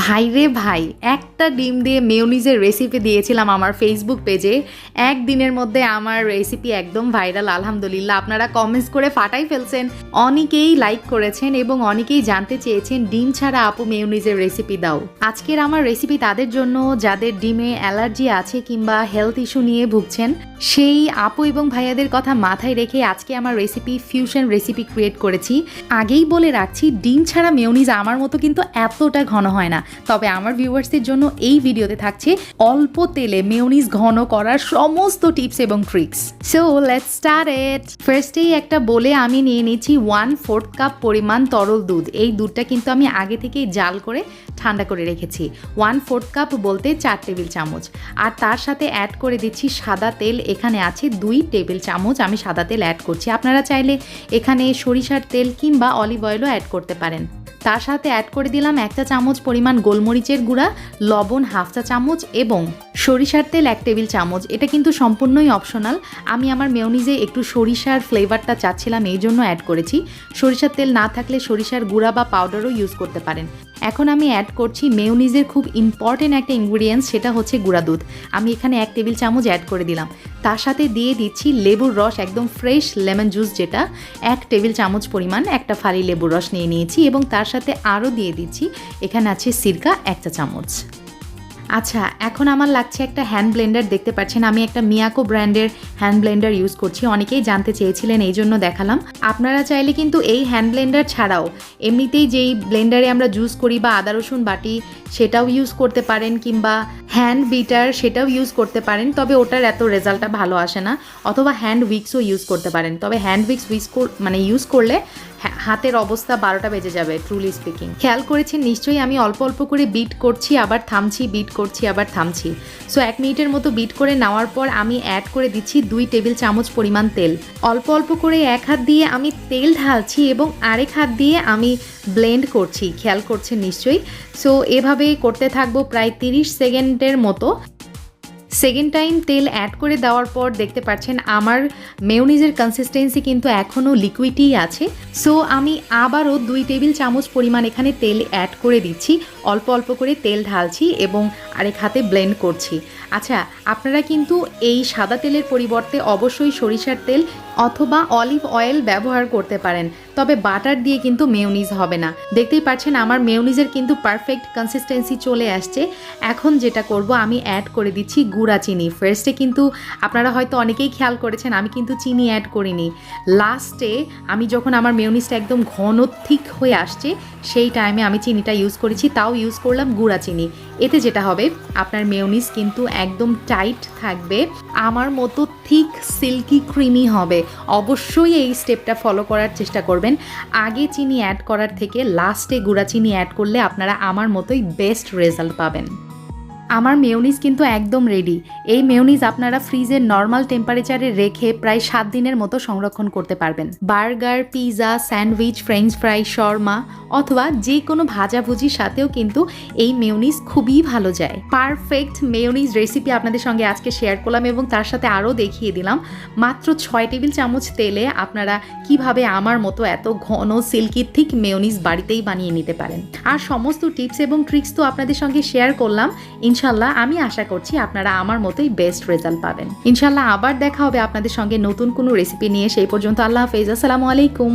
ভাই রে ভাই, একটা ডিম দিয়ে মেয়োনিজের রেসিপি দিয়েছিলাম আমার ফেসবুক পেজে। একদিনের মধ্যে আমার রেসিপি একদম ভাইরাল, আলহামদুলিল্লাহ। আপনারা কমেন্টস করে ফাটাই ফেলছেন, অনেকেই লাইক করেছেন এবং অনেকেই জানতে চেয়েছেন ডিম ছাড়া আপু মেয়োনিজের রেসিপি দাও। আজকের আমার রেসিপি তাদের জন্য যাদের ডিমে অ্যালার্জি আছে কিংবা হেলথ ইস্যু নিয়ে ভুগছেন। সেই আপু এবং ভাইয়াদের কথা মাথায় রেখে আজকে আমার রেসিপি ফিউশন রেসিপি ক্রিয়েট করেছি। আগেই বলে রাখছি, ডিম ছাড়া মেয়োনিজ আমার মতো কিন্তু এতটা ঘন হয় না। তবে আমার ভিউয়ার্সদের জন্য এই ভিডিওতে থাকছে অল্প তেলে মেয়োনিজ ঘন করার সমস্ত টিপস এবং tricks. So let's start it. ফার্স্টেই একটা বলে আমি নিয়ে নিচ্ছি 1/4 কাপ পরিমাণ তরল দুধ। এই দুধটা কিন্তু আমি আগে থেকেই জাল করে ঠান্ডা করে রেখেছি। 1/4 কাপ বলতে 4 টেবিল চামচ। আর তার সাথে অ্যাড করে দিচ্ছি সাদা তেল। এখানে আছে 2 টেবিল চামচ আমি সাদা তেল অ্যাড করছি। আপনারা চাইলে এখানে সরিষার তেল কিংবা অলিভ অয়েলও অ্যাড করতে পারেন। তার সাথে অ্যাড করে দিলাম 1 চা চামচ পরিমাণ গোলমরিচের গুঁড়া, লবণ 1/2 চা চামচ এবং সরিষার তেল 1 টেবিল চামচ। এটা কিন্তু সম্পূর্ণই অপশনাল। আমি আমার মেয়োনিজে একটু সরিষার ফ্লেভারটা চাচ্ছিলাম, এই জন্য অ্যাড করেছি। সরিষার তেল না থাকলে সরিষার গুঁড়া বা পাউডারও ইউজ করতে পারেন। এখন আমি অ্যাড করছি মেয়োনিজের খুব ইম্পর্টেন্ট একটা ইনগ্রিডিয়েন্টস, সেটা হচ্ছে গুঁড়া দুধ। আমি এখানে 1 টেবিল চামচ অ্যাড করে দিলাম। তার সাথে দিয়ে দিচ্ছি লেবুর রস, একদম ফ্রেশ লেমন জুস, যেটা 1 টেবিল চামচ পরিমাণ একটা ফালি লেবুর রস নিয়ে নিয়েছি এবং তার সাথে আরও দিয়ে দিচ্ছি, এখানে আছে সিরকা 1 চা চামচ। আচ্ছা, এখন আমার লাগছে একটা হ্যান্ড ব্লেন্ডার। দেখতে পাচ্ছেন আমি একটা মিয়াকো ব্র্যান্ডের হ্যান্ড ব্লেন্ডার ইউজ করছি। অনেকেই জানতে চেয়েছিলেন, এই জন্য দেখালাম। আপনারা চাইলে কিন্তু এই হ্যান্ড ব্লেন্ডার ছাড়াও এমনিতেই যেই ব্লেন্ডারে আমরা জুস করি বা আদা রসুন বাটি, সেটাও ইউজ করতে পারেন, কিংবা হ্যান্ড বিটার সেটাও ইউজ করতে পারেন। তবে ওটার এত রেজাল্টটা ভালো আসে না। অথবা হ্যান্ড উইক্সও ইউজ করতে পারেন। তবে হ্যান্ড উইক্স ইউজ করলে হাতের অবস্থা 12টা বেজে যাবে, ট্রুলি স্পিকিং। খেয়াল করেছেন নিশ্চয়ই, আমি অল্প অল্প করে বিট করছি আবার থামছি, বিট করছি আবার থামছি। সো 1 মিনিটের মতো বিট করে নেওয়ার পর আমি অ্যাড করে দিচ্ছি 2 টেবিল চামচ পরিমাণ তেল। অল্প অল্প করে এক হাত দিয়ে আমি তেল ঢালছি এবং আরেক হাত দিয়ে আমি ব্লেন্ড করছি, খেয়াল করছেন নিশ্চয়ই। সো এভাবে করতে থাকবো প্রায় 30 সেকেন্ডের মতো। সেকেন্ড টাইম তেল অ্যাড করে দেওয়ার পর দেখতে পাচ্ছেন আমার মেয়োনিজের কনসিস্টেন্সি কিন্তু এখনও লিকুইডই আছে। সো আমি আবারও 2 টেবিল চামচ পরিমাণ এখানে তেল অ্যাড করে দিচ্ছি। অল্প অল্প করে তেল ঢালছি এবং আরেক হাতে ব্লেন্ড করছি। আচ্ছা, আপনারা কিন্তু এই সাদা তেলের পরিবর্তে অবশ্যই সরিষার তেল অথবা অলিভ অয়েল ব্যবহার করতে পারেন। তবে বাটার দিয়ে কিন্তু মেয়োনিজ হবে না। দেখতেই পাচ্ছেন আমার মেয়োনিজের কিন্তু পারফেক্ট কনসিস্টেন্সি চলে আসছে। এখন যেটা করব, আমি অ্যাড করে দিচ্ছি গুঁড়া চিনি। ফার্স্টে কিন্তু আপনারা হয়তো অনেকেই খেয়াল করেছেন আমি কিন্তু চিনি অ্যাড করিনি। লাস্টে আমি যখন আমার মেয়োনিজটা একদম ঘন থিক হয়ে আসছে, সেই টাইমে আমি চিনিটা ইউজ করেছি, তাও ইউজ করলাম গুঁড়া চিনি। এতে যেটা হবে, আপনার মেয়োনিজ কিন্তু একদম টাইট থাকবে, আমার মতো থিক সিল্কি ক্রিমি হবে। অবশ্যই এই স্টেপটা ফলো করার চেষ্টা করবেন। আগে চিনি অ্যাড করার থেকে লাস্টে গুঁড়া চিনি অ্যাড করলে আপনারা আমার মতোই বেস্ট রেজাল্ট পাবেন। আমার মেয়োনিজ কিন্তু একদম রেডি। এই মেয়োনিজ আপনারা ফ্রিজের নর্মাল টেম্পারেচারে রেখে প্রায় 7 দিনের মতো সংরক্ষণ করতে পারবেন। Burger, pizza, sandwich, French fry, Sharma অথবা যে কোনো ভাজাভুজির সাথেও কিন্তু এই মেয়োনিজ খুবই ভালো যায়। পারফেক্ট মেয়োনিজ রেসিপি আপনাদের সঙ্গে আজকে শেয়ার করলাম এবং তার সাথে আরও দেখিয়ে দিলাম মাত্র 6 টেবিল চামচ তেলে আপনারা কিভাবে আমার মতো এত ঘন সিল্কি থিক মেয়োনিজ বাড়িতেই বানিয়ে নিতে পারেন। আর সমস্ত টিপস এবং ট্রিক্স তো আপনাদের সঙ্গে শেয়ার করলাম। ইনশাল্লাহ আমি আশা করছি আপনারা আমার মতোই বেস্ট রেজাল্ট পাবেন। ইনশাল্লাহ আবার দেখা হবে আপনাদের সঙ্গে নতুন কোনো রেসিপি নিয়ে। সেই পর্যন্ত আল্লাহ হাফেজ, আসসালামু আলাইকুম।